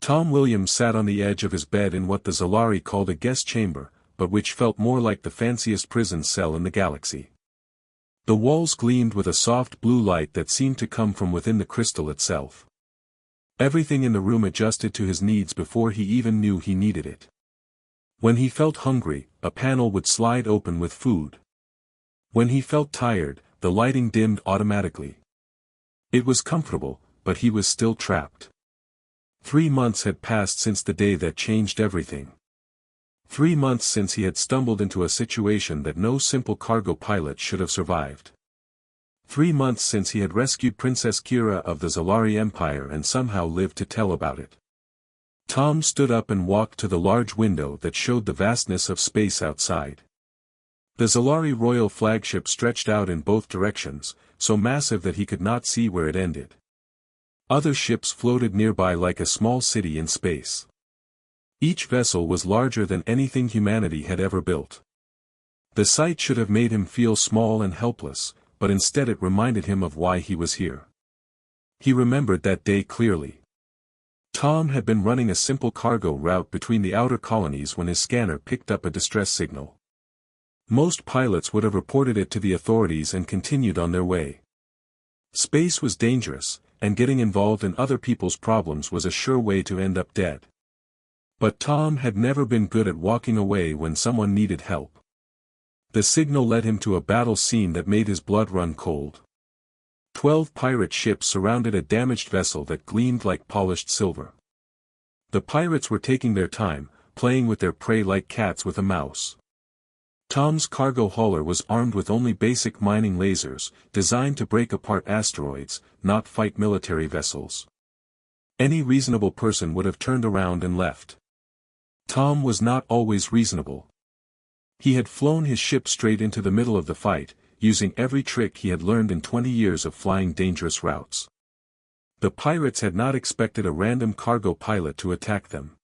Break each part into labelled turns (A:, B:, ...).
A: Tom Williams sat on the edge of his bed in what the Zalari called a guest chamber, but which felt more like the fanciest prison cell in the galaxy. The walls gleamed with a soft blue light that seemed to come from within the crystal itself. Everything in the room adjusted to his needs before he even knew he needed it. When he felt hungry, a panel would slide open with food. When he felt tired, the lighting dimmed automatically. It was comfortable, but he was still trapped. 3 months had passed since the day that changed everything. 3 months since he had stumbled into a situation that no simple cargo pilot should have survived. 3 months since he had rescued Princess Kira of the Zalari Empire and somehow lived to tell about it. Tom stood up and walked to the large window that showed the vastness of space outside. The Zalari royal flagship stretched out in both directions, so massive that he could not see where it ended. Other ships floated nearby like a small city in space. Each vessel was larger than anything humanity had ever built. The sight should have made him feel small and helpless, but instead it reminded him of why he was here. He remembered that day clearly. Tom had been running a simple cargo route between the outer colonies when his scanner picked up a distress signal. Most pilots would have reported it to the authorities and continued on their way. Space was dangerous, and getting involved in other people's problems was a sure way to end up dead. But Tom had never been good at walking away when someone needed help. The signal led him to a battle scene that made his blood run cold. 12 pirate ships surrounded a damaged vessel that gleamed like polished silver. The pirates were taking their time, playing with their prey like cats with a mouse. Tom's cargo hauler was armed with only basic mining lasers, designed to break apart asteroids, not fight military vessels. Any reasonable person would have turned around and left. Tom was not always reasonable. He had flown his ship straight into the middle of the fight, using every trick he had learned in 20 years of flying dangerous routes. The pirates had not expected a random cargo pilot to attack them.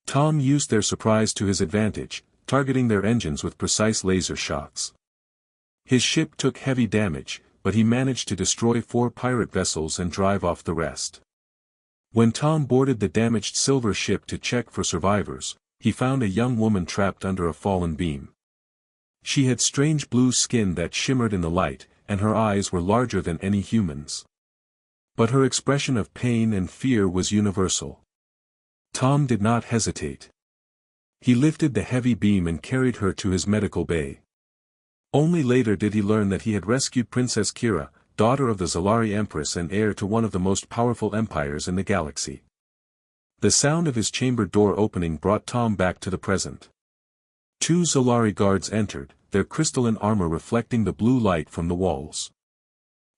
A: Tom used their surprise to his advantage, targeting their engines with precise laser shots. His ship took heavy damage, but he managed to destroy 4 pirate vessels and drive off the rest. When Tom boarded the damaged silver ship to check for survivors, he found a young woman trapped under a fallen beam. She had strange blue skin that shimmered in the light, and her eyes were larger than any human's. But her expression of pain and fear was universal. Tom did not hesitate. He lifted the heavy beam and carried her to his medical bay. Only later did he learn that he had rescued Princess Kira, daughter of the Zalari Empress and heir to one of the most powerful empires in the galaxy. The sound of his chamber door opening brought Tom back to the present. 2 Zalari guards entered, their crystalline armor reflecting the blue light from the walls.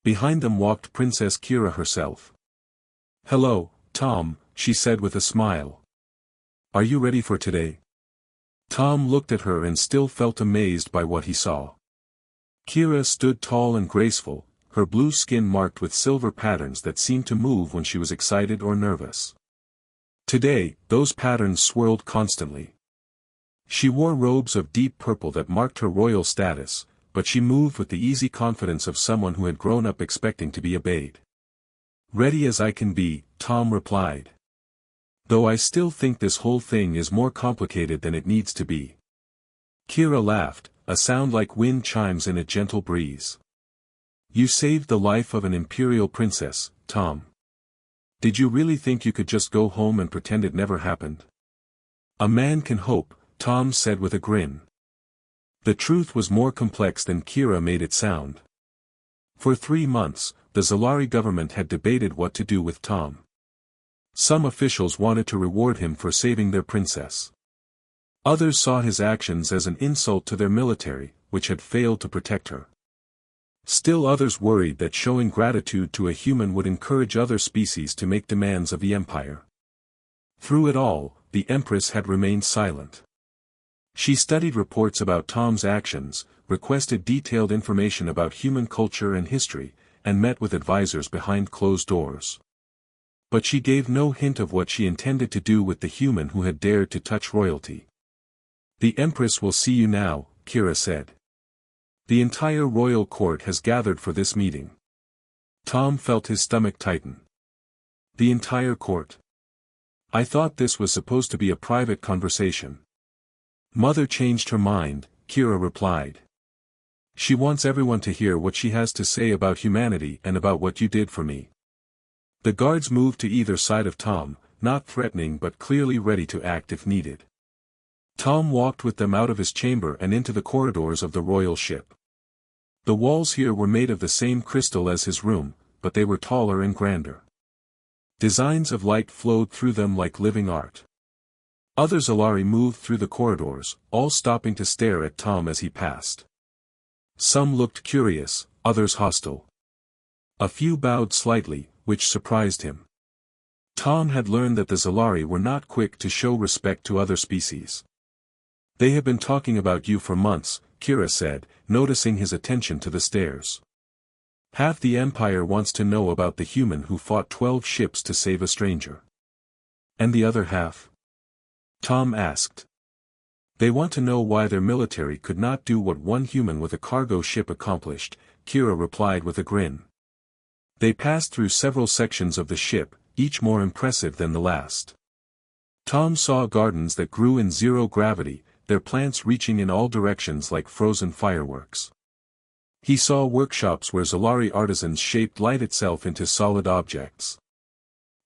A: Behind them walked Princess Kira herself. "Hello, Tom," she said with a smile. "Are you ready for today?" Tom looked at her and still felt amazed by what he saw. Kira stood tall and graceful, her blue skin marked with silver patterns that seemed to move when she was excited or nervous. Today, those patterns swirled constantly. She wore robes of deep purple that marked her royal status, but she moved with the easy confidence of someone who had grown up expecting to be obeyed. "Ready as I can be," Tom replied. "Though I still think this whole thing is more complicated than it needs to be." Kira laughed, a sound like wind chimes in a gentle breeze. "You saved the life of an imperial princess, Tom. Did you really think you could just go home and pretend it never happened?" "A man can hope," Tom said with a grin. The truth was more complex than Kira made it sound. For 3 months, the Zalari government had debated what to do with Tom. Some officials wanted to reward him for saving their princess. Others saw his actions as an insult to their military, which had failed to protect her. Still others worried that showing gratitude to a human would encourage other species to make demands of the empire. Through it all, the Empress had remained silent. She studied reports about Tom's actions, requested detailed information about human culture and history, and met with advisors behind closed doors. But she gave no hint of what she intended to do with the human who had dared to touch royalty. "The Empress will see you now," Kira said. "The entire royal court has gathered for this meeting." Tom felt his stomach tighten. The entire court. I thought this was supposed to be a private conversation. Mother changed her mind, Kira replied. She wants everyone to hear what she has to say about humanity and about what you did for me. The guards moved to either side of Tom, not threatening but clearly ready to act if needed. Tom walked with them out of his chamber and into the corridors of the royal ship. The walls here were made of the same crystal as his room, but they were taller and grander. Designs of light flowed through them like living art. Other Zalari moved through the corridors, all stopping to stare at Tom as he passed. Some looked curious, others hostile. A few bowed slightly, which surprised him. Tom had learned that the Zalari were not quick to show respect to other species. They have been talking about you for months, Kira said, noticing his attention to the stairs. Half the Empire wants to know about the human who fought 12 ships to save a stranger. And the other half? Tom asked. They want to know why their military could not do what one human with a cargo ship accomplished, Kira replied with a grin. They passed through several sections of the ship, each more impressive than the last. Tom saw gardens that grew in zero gravity, their plants reaching in all directions like frozen fireworks. He saw workshops where Zalari artisans shaped light itself into solid objects.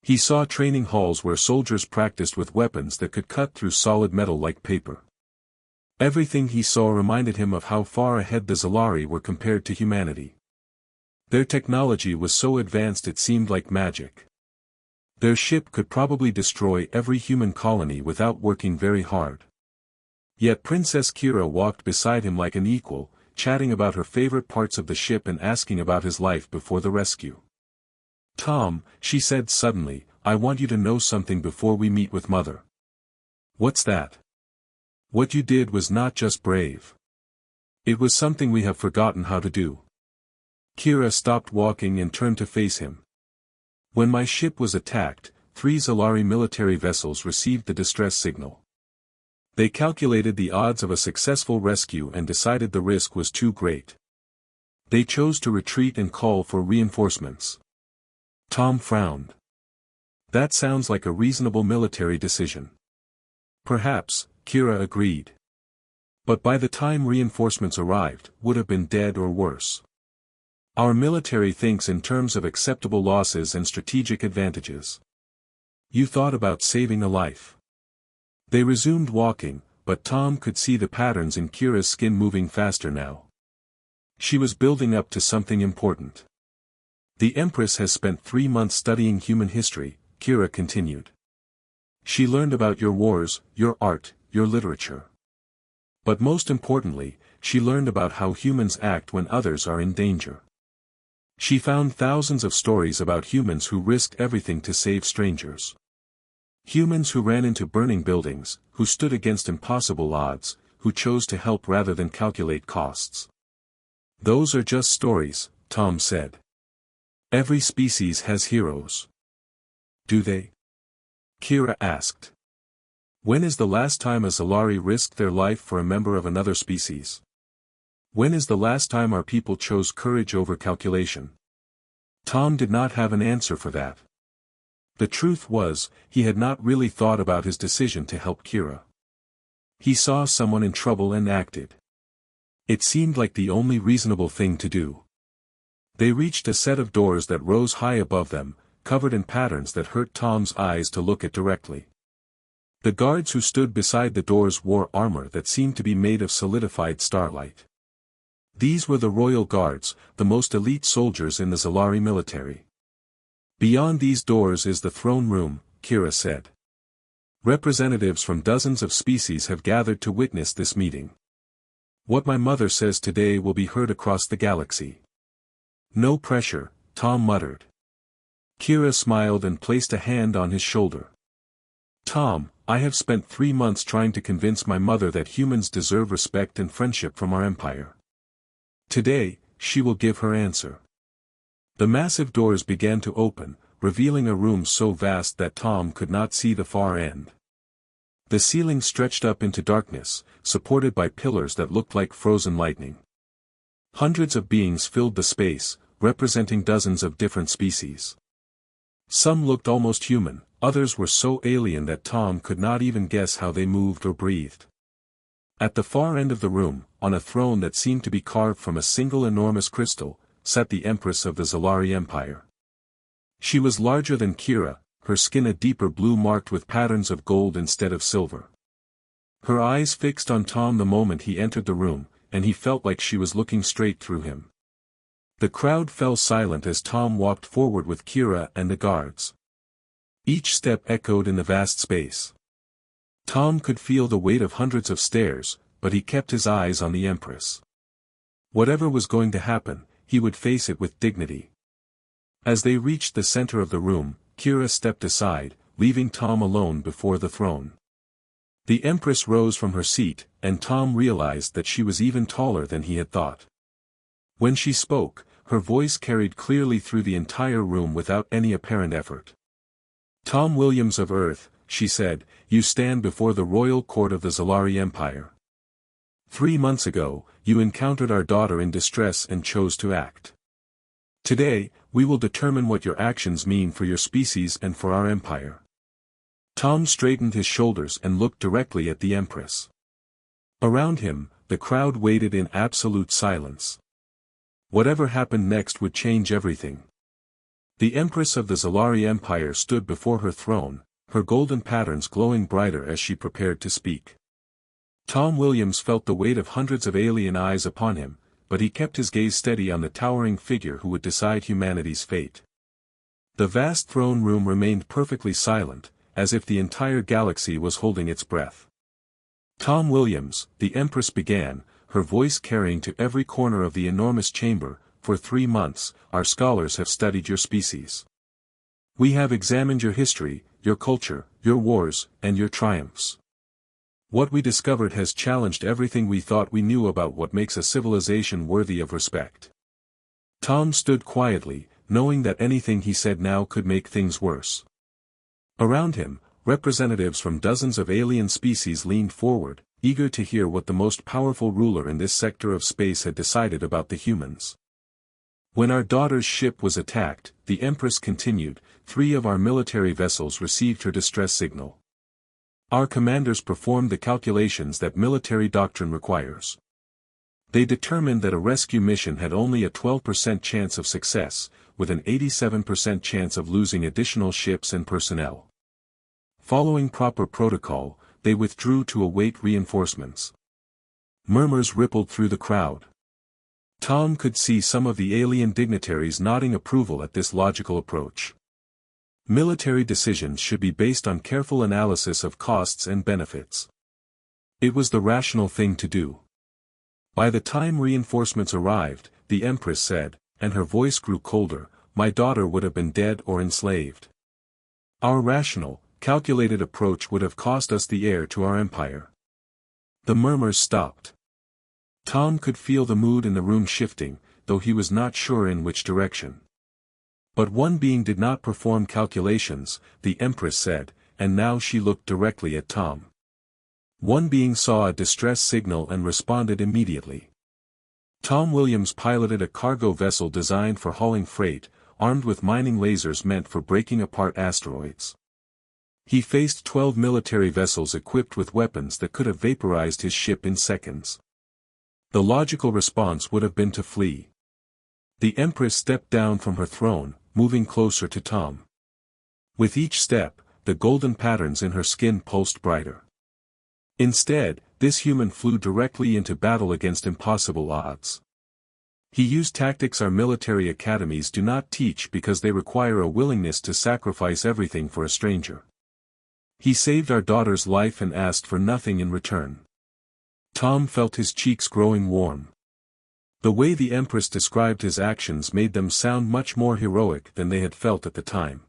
A: He saw training halls where soldiers practiced with weapons that could cut through solid metal like paper. Everything he saw reminded him of how far ahead the Zalari were compared to humanity. Their technology was so advanced it seemed like magic. Their ship could probably destroy every human colony without working very hard. Yet Princess Kira walked beside him like an equal, chatting about her favorite parts of the ship and asking about his life before the rescue. Tom, she said suddenly, I want you to know something before we meet with Mother. What's that? What you did was not just brave. It was something we have forgotten how to do. Kira stopped walking and turned to face him. When my ship was attacked, 3 Zalari military vessels received the distress signal. They calculated the odds of a successful rescue and decided the risk was too great. They chose to retreat and call for reinforcements. Tom frowned. That sounds like a reasonable military decision. Perhaps, Kira agreed. But by the time reinforcements arrived, would have been dead or worse. Our military thinks in terms of acceptable losses and strategic advantages. You thought about saving a life. They resumed walking, but Tom could see the patterns in Kira's skin moving faster now. She was building up to something important. The Empress has spent 3 months studying human history, Kira continued. She learned about your wars, your art, your literature. But most importantly, she learned about how humans act when others are in danger. She found thousands of stories about humans who risked everything to save strangers. Humans who ran into burning buildings, who stood against impossible odds, who chose to help rather than calculate costs. Those are just stories, Tom said. Every species has heroes. Do they? Kira asked. When is the last time a Zalari risked their life for a member of another species? When is the last time our people chose courage over calculation? Tom did not have an answer for that. The truth was, he had not really thought about his decision to help Kira. He saw someone in trouble and acted. It seemed like the only reasonable thing to do. They reached a set of doors that rose high above them, covered in patterns that hurt Tom's eyes to look at directly. The guards who stood beside the doors wore armor that seemed to be made of solidified starlight. These were the royal guards, the most elite soldiers in the Zalari military. Beyond these doors is the throne room, Kira said. Representatives from dozens of species have gathered to witness this meeting. What my mother says today will be heard across the galaxy. No pressure, Tom muttered. Kira smiled and placed a hand on his shoulder. Tom, I have spent 3 months trying to convince my mother that humans deserve respect and friendship from our empire. Today, she will give her answer. The massive doors began to open, revealing a room so vast that Tom could not see the far end. The ceiling stretched up into darkness, supported by pillars that looked like frozen lightning. Hundreds of beings filled the space, representing dozens of different species. Some looked almost human, Others were so alien that Tom could not even guess how they moved or breathed. At the far end of the room, on a throne that seemed to be carved from a single enormous crystal, sat the Empress of the Zalari Empire. She was larger than Kira, her skin a deeper blue marked with patterns of gold instead of silver. Her eyes fixed on Tom the moment he entered the room, and he felt like she was looking straight through him. The crowd fell silent as Tom walked forward with Kira and the guards. Each step echoed in the vast space. Tom could feel the weight of hundreds of stares, but he kept his eyes on the Empress. Whatever was going to happen, he would face it with dignity. As they reached the center of the room, Kira stepped aside, leaving Tom alone before the throne. The Empress rose from her seat, and Tom realized that she was even taller than he had thought. When she spoke, her voice carried clearly through the entire room without any apparent effort. "Tom Williams of Earth," she said, "you stand before the royal court of the Zalari Empire. 3 months ago, you encountered our daughter in distress and chose to act. Today, we will determine what your actions mean for your species and for our empire." Tom straightened his shoulders and looked directly at the Empress. Around him, the crowd waited in absolute silence. Whatever happened next would change everything. The Empress of the Zalari Empire stood before her throne, her golden patterns glowing brighter as she prepared to speak. Tom Williams felt the weight of hundreds of alien eyes upon him, but he kept his gaze steady on the towering figure who would decide humanity's fate. The vast throne room remained perfectly silent, as if the entire galaxy was holding its breath. "Tom Williams," the Empress began, her voice carrying to every corner of the enormous chamber, "for 3 months, our scholars have studied your species. We have examined your history, your culture, your wars, and your triumphs. What we discovered has challenged everything we thought we knew about what makes a civilization worthy of respect." Tom stood quietly, knowing that anything he said now could make things worse. Around him, representatives from dozens of alien species leaned forward, eager to hear what the most powerful ruler in this sector of space had decided about the humans. "When our daughter's ship was attacked," the Empress continued, 3 of our military vessels received her distress signal. Our commanders performed the calculations that military doctrine requires. They determined that a rescue mission had only a 12% chance of success, with an 87% chance of losing additional ships and personnel. Following proper protocol, they withdrew to await reinforcements. Murmurs rippled through the crowd. Tom could see some of the alien dignitaries nodding approval at this logical approach. Military decisions should be based on careful analysis of costs and benefits. It was the rational thing to do. By the time reinforcements arrived, the Empress said, and her voice grew colder, "My daughter would have been dead or enslaved. Our rational, calculated approach would have cost us the heir to our empire." The murmurs stopped. Tom could feel the mood in the room shifting, though he was not sure in which direction. But one being did not perform calculations, the Empress said, and now she looked directly at Tom. One being saw a distress signal and responded immediately. Tom Williams piloted a cargo vessel designed for hauling freight, armed with mining lasers meant for breaking apart asteroids. He faced 12 military vessels equipped with weapons that could have vaporized his ship in seconds. The logical response would have been to flee. The Empress stepped down from her throne, moving closer to Tom. With each step, the golden patterns in her skin pulsed brighter. Instead, this human flew directly into battle against impossible odds. He used tactics our military academies do not teach because they require a willingness to sacrifice everything for a stranger. He saved our daughter's life and asked for nothing in return. Tom felt his cheeks growing warm. The way the Empress described his actions made them sound much more heroic than they had felt at the time.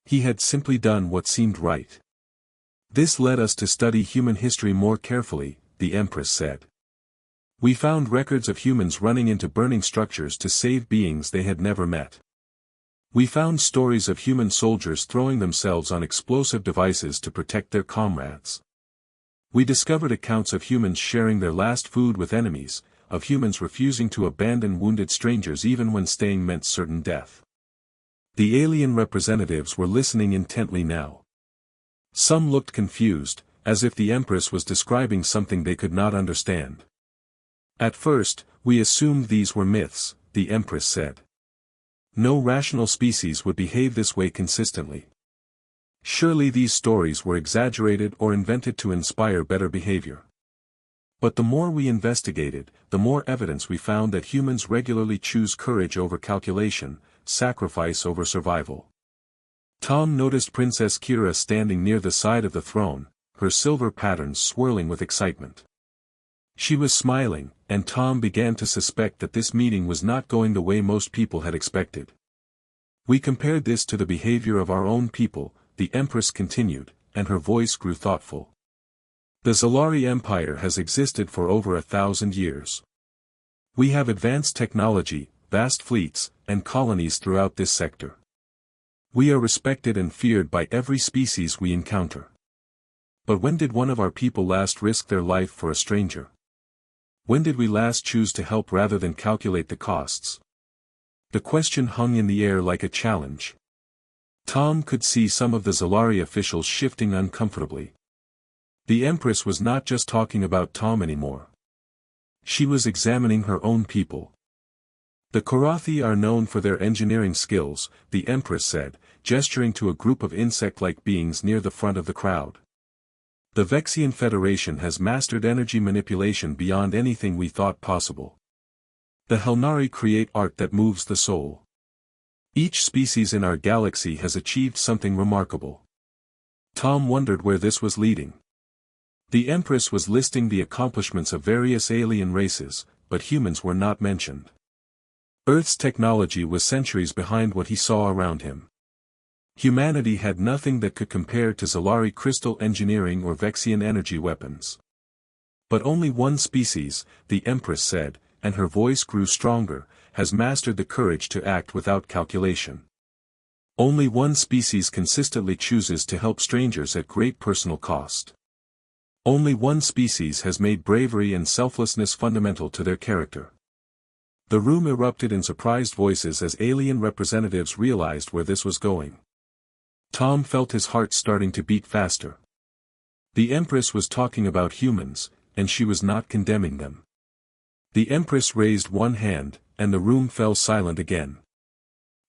A: He had simply done what seemed right. "This led us to study human history more carefully," the Empress said. "We found records of humans running into burning structures to save beings they had never met. We found stories of human soldiers throwing themselves on explosive devices to protect their comrades. We discovered accounts of humans sharing their last food with enemies, of humans refusing to abandon wounded strangers even when staying meant certain death. The alien representatives were listening intently now. Some looked confused, as if the Empress was describing something they could not understand. At first, we assumed these were myths, the Empress said. No rational species would behave this way consistently. Surely these stories were exaggerated or invented to inspire better behavior. But the more we investigated, the more evidence we found that humans regularly choose courage over calculation, sacrifice over survival. Tom noticed Princess Kira standing near the side of the throne, her silver patterns swirling with excitement. She was smiling, and Tom began to suspect that this meeting was not going the way most people had expected. We compared this to the behavior of our own people, the Empress continued, and her voice grew thoughtful. The Zalari Empire has existed for over 1,000 years. We have advanced technology, vast fleets, and colonies throughout this sector. We are respected and feared by every species we encounter. But when did one of our people last risk their life for a stranger? When did we last choose to help rather than calculate the costs? The question hung in the air like a challenge. Tom could see some of the Zalari officials shifting uncomfortably. The Empress was not just talking about Tom anymore. She was examining her own people. The Korathi are known for their engineering skills, the Empress said, gesturing to a group of insect-like beings near the front of the crowd. The Vexian Federation has mastered energy manipulation beyond anything we thought possible. The Helnari create art that moves the soul. Each species in our galaxy has achieved something remarkable. Tom wondered where this was leading. The Empress was listing the accomplishments of various alien races, but humans were not mentioned. Earth's technology was centuries behind what he saw around him. Humanity had nothing that could compare to Zalari crystal engineering or Vexian energy weapons. But only one species, the Empress said, and her voice grew stronger, has mastered the courage to act without calculation. Only one species consistently chooses to help strangers at great personal cost. Only one species has made bravery and selflessness fundamental to their character. The room erupted in surprised voices as alien representatives realized where this was going. Tom felt his heart starting to beat faster. The Empress was talking about humans, and she was not condemning them. The Empress raised one hand, and the room fell silent again.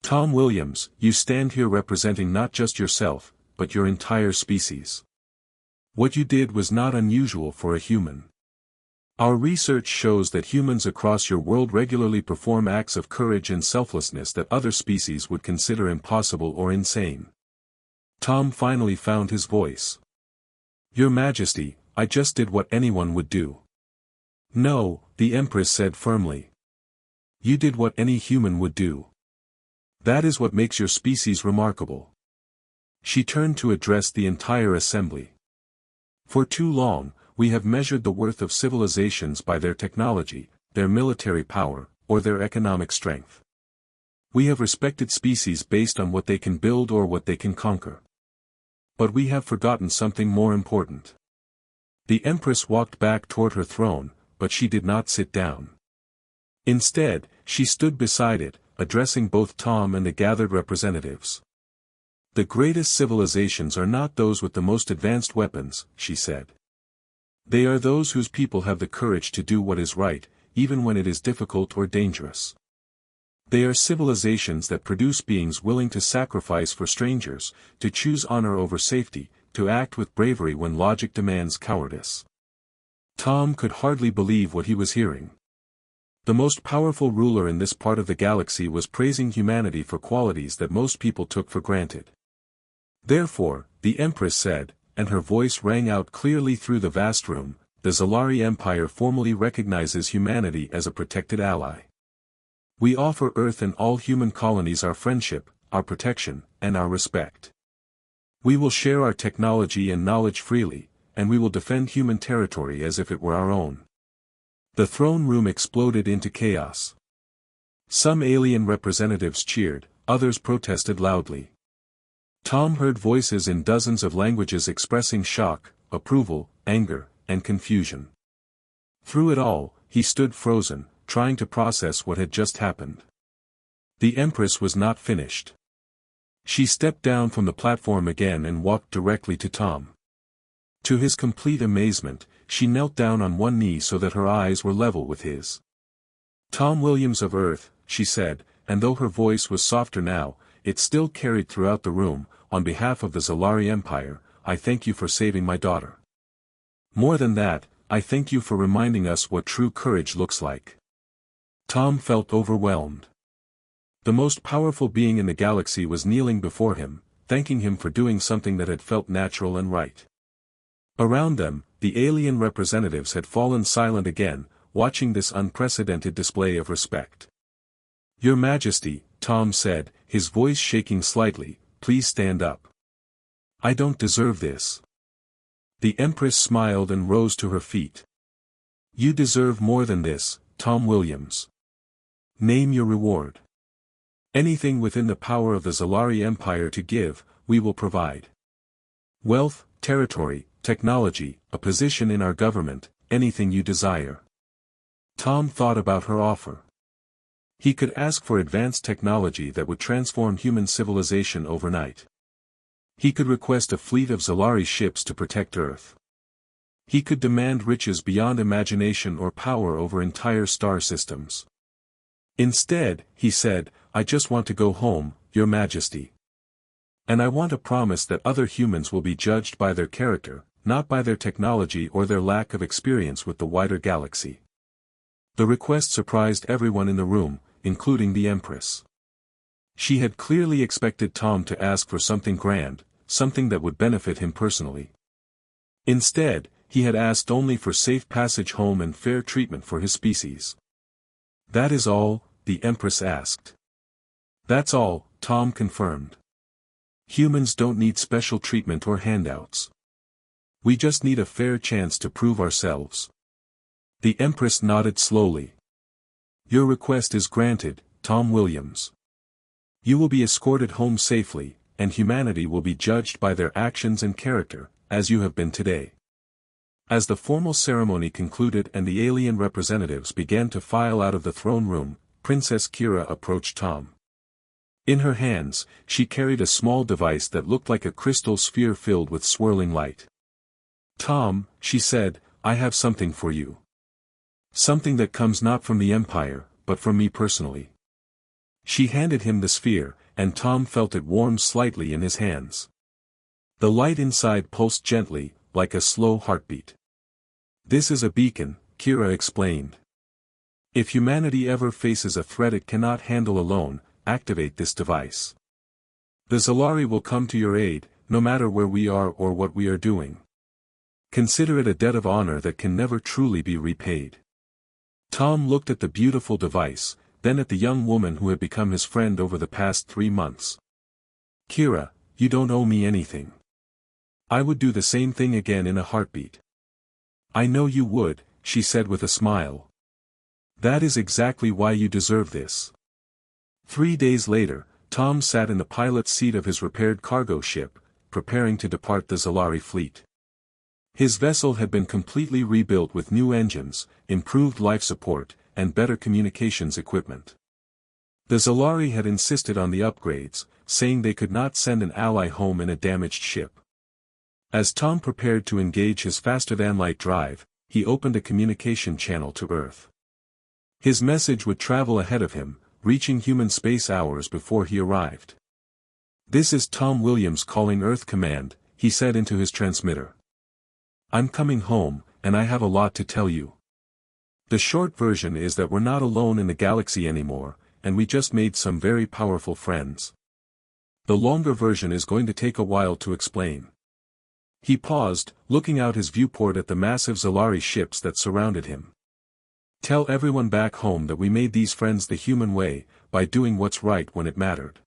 A: Tom Williams, you stand here representing not just yourself, but your entire species. What you did was not unusual for a human. Our research shows that humans across your world regularly perform acts of courage and selflessness that other species would consider impossible or insane. Tom finally found his voice. Your Majesty, I just did what anyone would do. No, the Empress said firmly. You did what any human would do. That is what makes your species remarkable. She turned to address the entire assembly. For too long, we have measured the worth of civilizations by their technology, their military power, or their economic strength. We have respected species based on what they can build or what they can conquer. But we have forgotten something more important. The Empress walked back toward her throne, but she did not sit down. Instead, she stood beside it, addressing both Tom and the gathered representatives. The greatest civilizations are not those with the most advanced weapons, she said. They are those whose people have the courage to do what is right, even when it is difficult or dangerous. They are civilizations that produce beings willing to sacrifice for strangers, to choose honor over safety, to act with bravery when logic demands cowardice. Tom could hardly believe what he was hearing. The most powerful ruler in this part of the galaxy was praising humanity for qualities that most people took for granted. Therefore, the Empress said, and her voice rang out clearly through the vast room, the Zalari Empire formally recognizes humanity as a protected ally. We offer Earth and all human colonies our friendship, our protection, and our respect. We will share our technology and knowledge freely, and we will defend human territory as if it were our own. The throne room exploded into chaos. Some alien representatives cheered, others protested loudly. Tom heard voices in dozens of languages expressing shock, approval, anger, and confusion. Through it all, he stood frozen, trying to process what had just happened. The Empress was not finished. She stepped down from the platform again and walked directly to Tom. To his complete amazement, she knelt down on one knee so that her eyes were level with his. "Tom Williams of Earth," she said, and though her voice was softer now, it still carried throughout the room, "on behalf of the Zalari Empire, I thank you for saving my daughter. More than that, I thank you for reminding us what true courage looks like." Tom felt overwhelmed. The most powerful being in the galaxy was kneeling before him, thanking him for doing something that had felt natural and right. Around them, the alien representatives had fallen silent again, watching this unprecedented display of respect. "Your Majesty," Tom said, his voice shaking slightly, "please stand up. I don't deserve this." The Empress smiled and rose to her feet. "You deserve more than this, Tom Williams. Name your reward. Anything within the power of the Zalari Empire to give, we will provide. Wealth, territory, technology, a position in our government, anything you desire." Tom thought about her offer. He could ask for advanced technology that would transform human civilization overnight. He could request a fleet of Zalari ships to protect Earth. He could demand riches beyond imagination or power over entire star systems. Instead, he said, "I just want to go home, Your Majesty. And I want a promise that other humans will be judged by their character, not by their technology or their lack of experience with the wider galaxy." The request surprised everyone in the room, including the Empress. She had clearly expected Tom to ask for something grand, something that would benefit him personally. Instead, he had asked only for safe passage home and fair treatment for his species. "That is all?" the Empress asked. "That's all," Tom confirmed. "Humans don't need special treatment or handouts. We just need a fair chance to prove ourselves." The Empress nodded slowly. "Your request is granted, Tom Williams. You will be escorted home safely, and humanity will be judged by their actions and character, as you have been today." As the formal ceremony concluded and the alien representatives began to file out of the throne room, Princess Kira approached Tom. In her hands, she carried a small device that looked like a crystal sphere filled with swirling light. "Tom," she said, "I have something for you. Something that comes not from the Empire, but from me personally." She handed him the sphere, and Tom felt it warm slightly in his hands. The light inside pulsed gently, like a slow heartbeat. "This is a beacon," Kira explained. "If humanity ever faces a threat it cannot handle alone, activate this device. The Zalari will come to your aid, no matter where we are or what we are doing. Consider it a debt of honor that can never truly be repaid." Tom looked at the beautiful device, then at the young woman who had become his friend over the past 3 months. "Kira, you don't owe me anything. I would do the same thing again in a heartbeat." "I know you would," she said with a smile. "That is exactly why you deserve this." 3 days later, Tom sat in the pilot's seat of his repaired cargo ship, preparing to depart the Zalari fleet. His vessel had been completely rebuilt with new engines, improved life support, and better communications equipment. The Zalari had insisted on the upgrades, saying they could not send an ally home in a damaged ship. As Tom prepared to engage his faster-than-light drive, he opened a communication channel to Earth. His message would travel ahead of him, reaching human space hours before he arrived. "This is Tom Williams calling Earth Command," he said into his transmitter. "I'm coming home, and I have a lot to tell you. The short version is that we're not alone in the galaxy anymore, and we just made some very powerful friends. The longer version is going to take a while to explain." He paused, looking out his viewport at the massive Zalari ships that surrounded him. "Tell everyone back home that we made these friends the human way, by doing what's right when it mattered.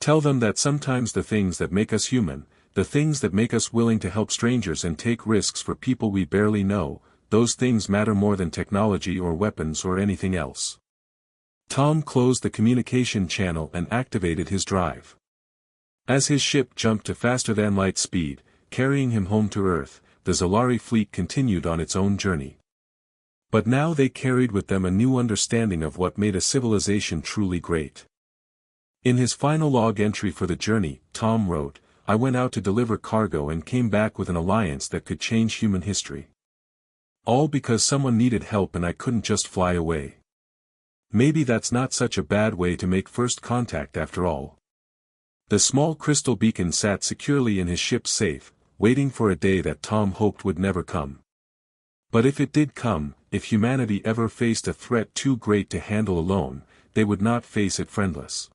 A: Tell them that sometimes the things that make us human, the things that make us willing to help strangers and take risks for people we barely know, those things matter more than technology or weapons or anything else." Tom closed the communication channel and activated his drive. As his ship jumped to faster-than-light speed, carrying him home to Earth, the Zalari fleet continued on its own journey. But now they carried with them a new understanding of what made a civilization truly great. In his final log entry for the journey, Tom wrote, "I went out to deliver cargo and came back with an alliance that could change human history. All because someone needed help and I couldn't just fly away." Maybe that's not such a bad way to make first contact after all. The small crystal beacon sat securely in his ship's safe, waiting for a day that Tom hoped would never come. But if it did come, if humanity ever faced a threat too great to handle alone, they would not face it friendless.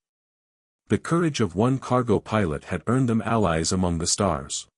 A: The courage of one cargo pilot had earned them allies among the stars.